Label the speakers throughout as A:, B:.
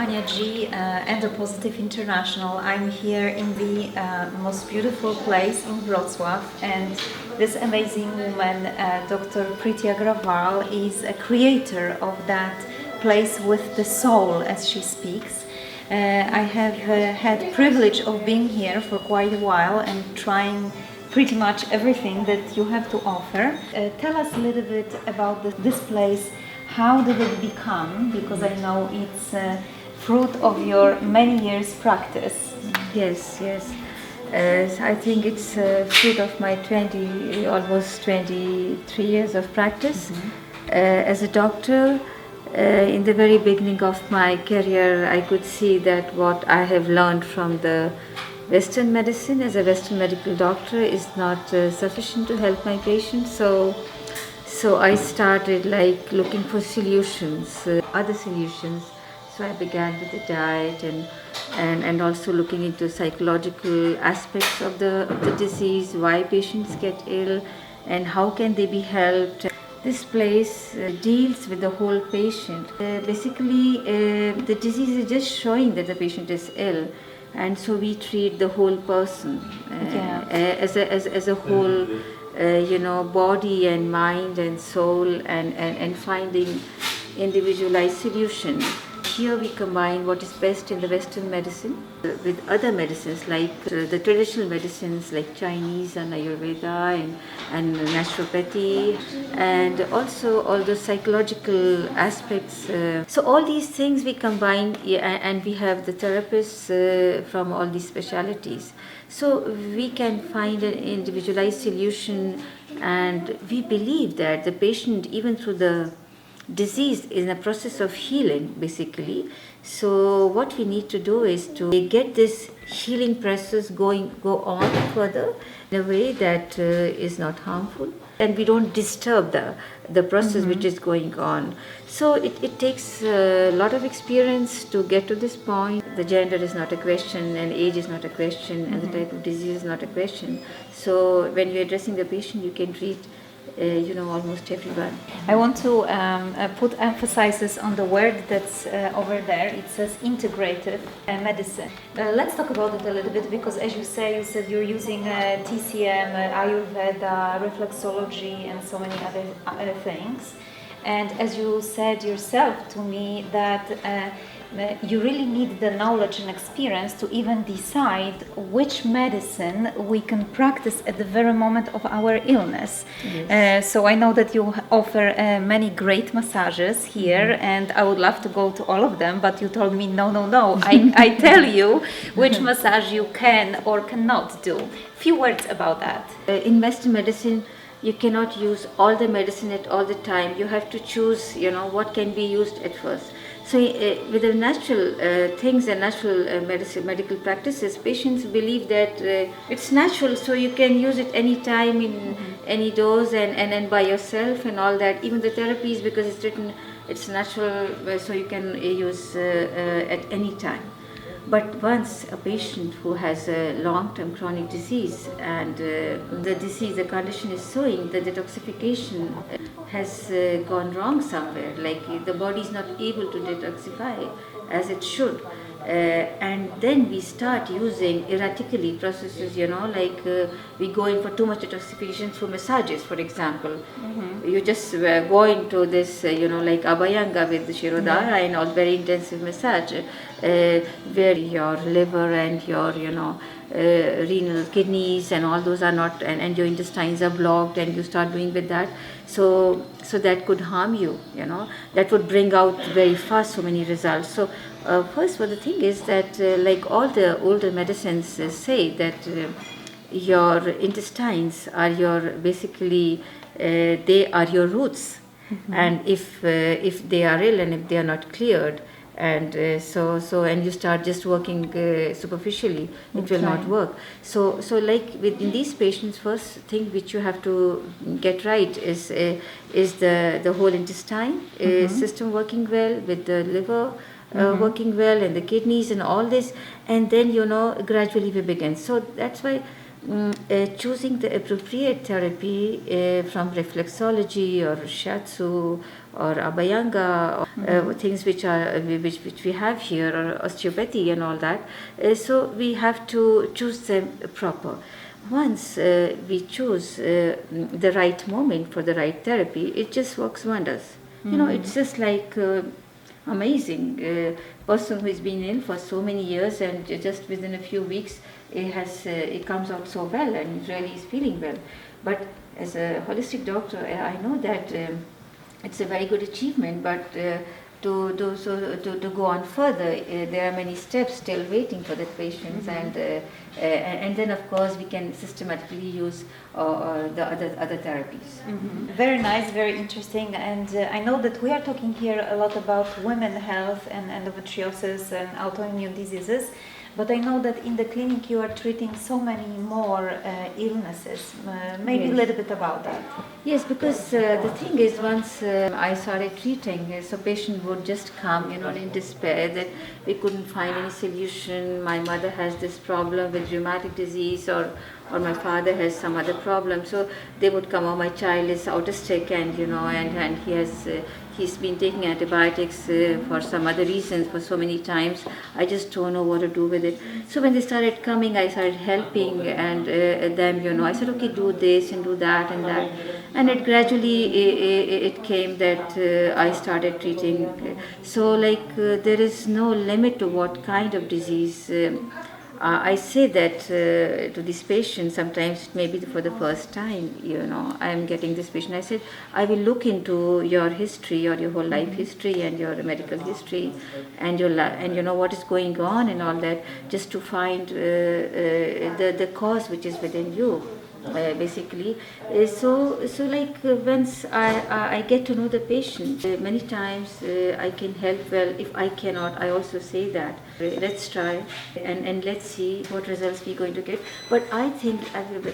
A: Ania G, Endopositive International. I'm here in the most beautiful place in Wrocław, and this amazing woman, Dr. Preeti Agrawal, is a creator of that place with the soul, as she speaks. I have had privilege of being here for quite a while and trying pretty much everything that you have to offer. Tell us a little bit about this place. How did it become? Because I know it's fruit of your many years practice.
B: Yes. I think it's fruit of my almost 23 years of practice. As a doctor. In the very beginning of my career, I could see that what I have learned from the Western medicine as a Western medical doctor is not sufficient to help my patients. So I started looking for solutions, other solutions. So I began with the diet and also looking into psychological aspects of the disease, why patients get ill and how can they be helped. This place deals with the whole patient. Basically, the disease is just showing that the patient is ill, and so we treat the whole person as a whole, body and mind and soul, and finding individualized solution. Here we combine what is best in the Western medicine with other medicines like the traditional medicines like Chinese and Ayurveda and naturopathy, and also all the psychological aspects. So all these things we combine, and we have the therapists from all these specialities. So we can find an individualized solution, and we believe that the patient, even through the disease, is in a process of healing basically. So what we need to do is to get this healing process go on further in a way that is not harmful, and we don't disturb the process which is going on. So it takes a lot of experience to get to this point. The gender is not a question, and age is not a question, and the type of disease is not a question. So when you're addressing the patient, you can treat almost everyone.
A: I want to put emphasis on the word that's over there. It says integrative medicine. Let's talk about it a little bit, because as you said you're using TCM, Ayurveda, reflexology, and so many other things. And as you said yourself to me, that you really need the knowledge and experience to even decide which medicine we can practice at the very moment of our illness. Yes. So I know that you offer many great massages here, and I would love to go to all of them, but you told me no. I tell you which massage you can or cannot do. Few words about that.
B: In Western medicine, you cannot use all the medicine at all the time. You have to choose, what can be used at first. So with the natural things and natural medical practices, patients believe that it's natural, so you can use it any time in any dose and by yourself and all that. Even the therapies, because it's written, it's natural, so you can use at any time. But once a patient who has a long-term chronic disease, and the condition is showing the detoxification has gone wrong somewhere, like the body is not able to detoxify as it should. And then we start using erratically processes, we go in for too much detoxification through massages, for example. You just go into this, like Abhyanga with the Shirodhara and all, very intensive massage, where your liver and your, renal kidneys and all those are not, and your intestines are blocked, and you start doing with that. So that could harm you, that would bring out very fast so many results. So first, the thing is that like all the older medicines say that your intestines are your, basically they are your roots. And if they are ill and if they are not cleared, and and you start just working superficially, it will not work. So like in these patients, first thing which you have to get right is the whole intestine system working well, with the liver working well, and the kidneys and all this, and then gradually we begin. So that's why choosing the appropriate therapy from reflexology or shiatsu or abhyanga, or things which we have here, or osteopathy and all that. So we have to choose them proper. Once we choose the right moment for the right therapy, it just works wonders. You know, it's just like amazing. Person who has been ill for so many years, and just within a few weeks it comes out so well and really is feeling well. But as a holistic doctor, I know that it's a very good achievement, but to go on further, there are many steps still waiting for the patients, and then of course we can systematically use the other therapies.
A: Very nice, very interesting, and I know that we are talking here a lot about women's health and endometriosis and autoimmune diseases. But I know that in the clinic you are treating so many more illnesses. Maybe a little bit about that.
B: Yes, because the thing is, once I started treating, so patient would just come, in despair that we couldn't find any solution. My mother has this problem with rheumatic disease, or my father has some other problem. So they would come, oh, my child is autistic, and he's been taking antibiotics for some other reasons for so many times. I just don't know what to do with it. So when they started coming, I started helping and them. I said, okay, do this and do that and that. And it gradually it came that I started treating. So there is no limit to what kind of disease. I say that to these patients, sometimes it may be for the first time, I am getting this patient. I said, I will look into your history, or your whole life history and your medical history and what is going on and all that, just to find the cause which is within you. Basically, once I get to know the patient, many times I can help well. If I cannot, I also say that let's try and let's see what results we're going to get. But I think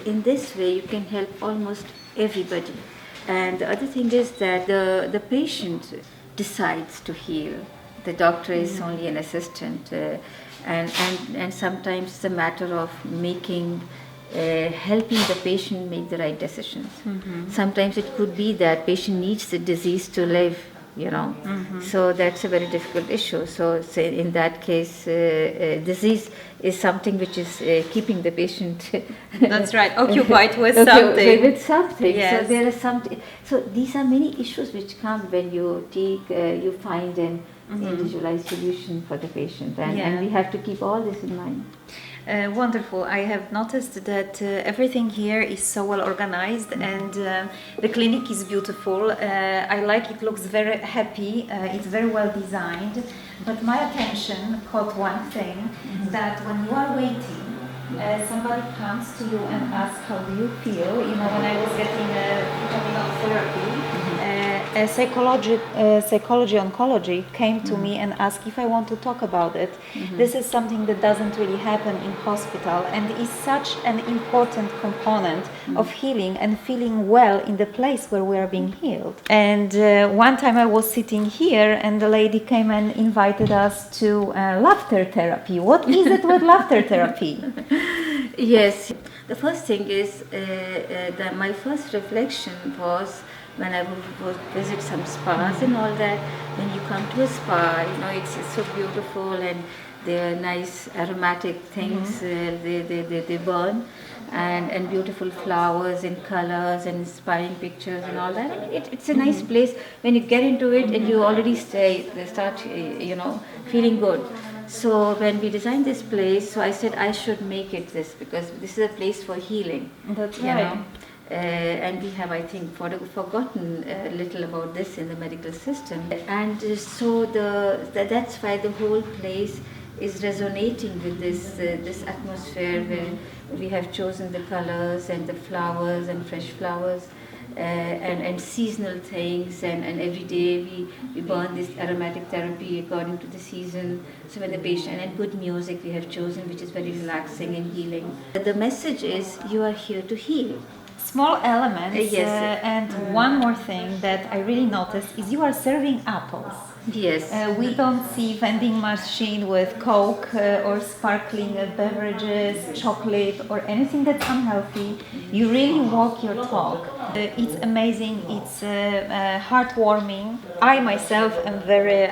B: in this way you can help almost everybody. And the other thing is that the patient decides to heal. The doctor is only an assistant, and sometimes it's a matter of helping the patient make the right decisions. Sometimes it could be that patient needs the disease to live, so that's a very difficult issue. So say in that case, disease is something which is keeping the patient
A: that's right, occupied with something.
B: With something.
A: Yes.
B: So there is something. So these are many issues which come when you you find an individualized solution for the patient, and we have to keep all this in mind.
A: Wonderful. I have noticed that everything here is so well organized, and the clinic is beautiful. I like it, looks very happy, it's very well designed. But my attention caught one thing, that when you are waiting, somebody comes to you and asks, how do you feel? When I was getting therapy, psychology oncology came to me and asked if I want to talk about it. This is something that doesn't really happen in hospital, and is such an important component of healing and feeling well in the place where we are being healed. And one time I was sitting here and the lady came and invited us to laughter therapy. What is it with laughter therapy?
B: Yes, the first thing is that my first reflection was when I would visit some spas and all that. When you come to a spa, it's so beautiful, and there are nice aromatic things they burn, and beautiful flowers and colors and inspiring pictures and all that. It's a nice place. When you get into it and you already start feeling good. So when we designed this place, so I said I should make it this, because this is a place for healing.
A: That's right.
B: And we have, I think, forgotten a little about this in the medical system. And so that's why the whole place is resonating with this atmosphere, where we have chosen the colors and the flowers and fresh flowers. And seasonal things, and every day we burn this aromatic therapy according to the season. So when the patient, and good music we have chosen, which is very relaxing and healing. The message is you are here to heal.
A: Small elements.
B: Yes.
A: And one more thing that I really noticed is you are serving apples.
B: Yes.
A: We don't see vending machine with Coke or sparkling beverages, chocolate or anything that's unhealthy. You really walk your talk. It's amazing, it's heartwarming. I myself am very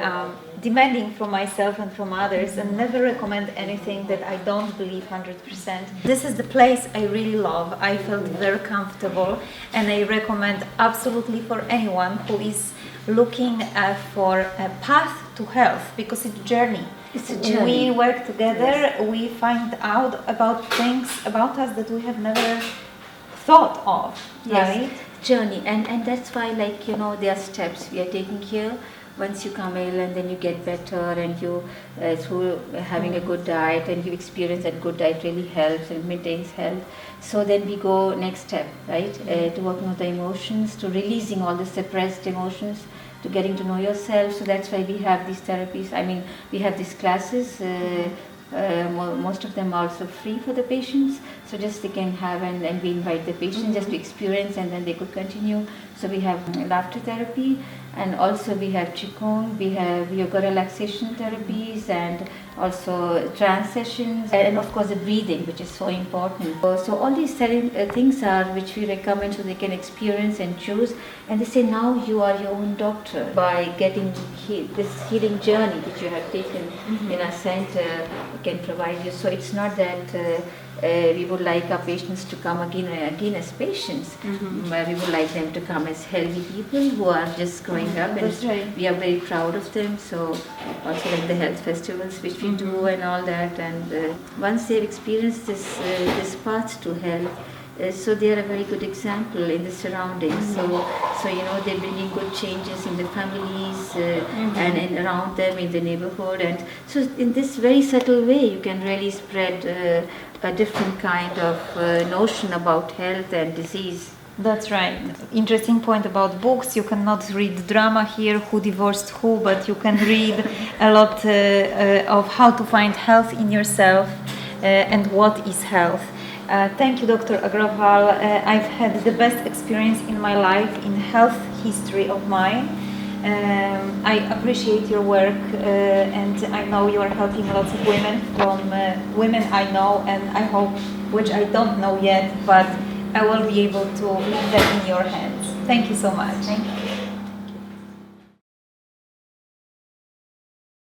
A: demanding from myself and from others and never recommend anything that I don't believe 100%. This is the place I really love. I felt very comfortable and I recommend absolutely for anyone who is looking for a path to health, because it's a journey.
B: It's a journey.
A: We work together, we find out about things about us that we have never thought of, right?
B: Journey, and that's why, like, you know, there are steps we are taking here. Once you come ill and then you get better, and you through having a good diet, and you experience that good diet really helps and maintains health. So then we go next step, right, to working on the emotions, to releasing all the suppressed emotions, to getting to know yourself. So that's why we have these therapies. I mean, we have these classes. Most of them are also free for the patients, so just they can have, and we invite the patients just to experience, and then they could continue. So we have laughter therapy, and also we have qigong, we have yoga relaxation therapies, and also trance sessions, and of course the breathing, which is so important. So all these things are which we recommend, so they can experience and choose. And they say now you are your own doctor by getting this healing journey which you have taken in our center can provide you. So it's not that we would like our patients to come again and again as patients. We would like them to come as healthy people who are just growing up, and we are very proud of them. So also like the health festivals which we do and all that, and once they've experienced this path to health, so they are a very good example in the surroundings. So you know, they're bringing good changes in the families and around them in the neighborhood. And so in this very subtle way, you can really spread a different kind of notion about health and disease.
A: That's right. Interesting point about books. You cannot read drama here, who divorced who, but you can read a lot of how to find health in yourself and what is health. Thank you, Dr. Agrawal. I've had the best experience in my life in health history of mine. I appreciate your work, and I know you are helping lots of women, from women I know and I hope, which I don't know yet, but I will be able to leave that in your hands. Thank you so much.
B: Thank you.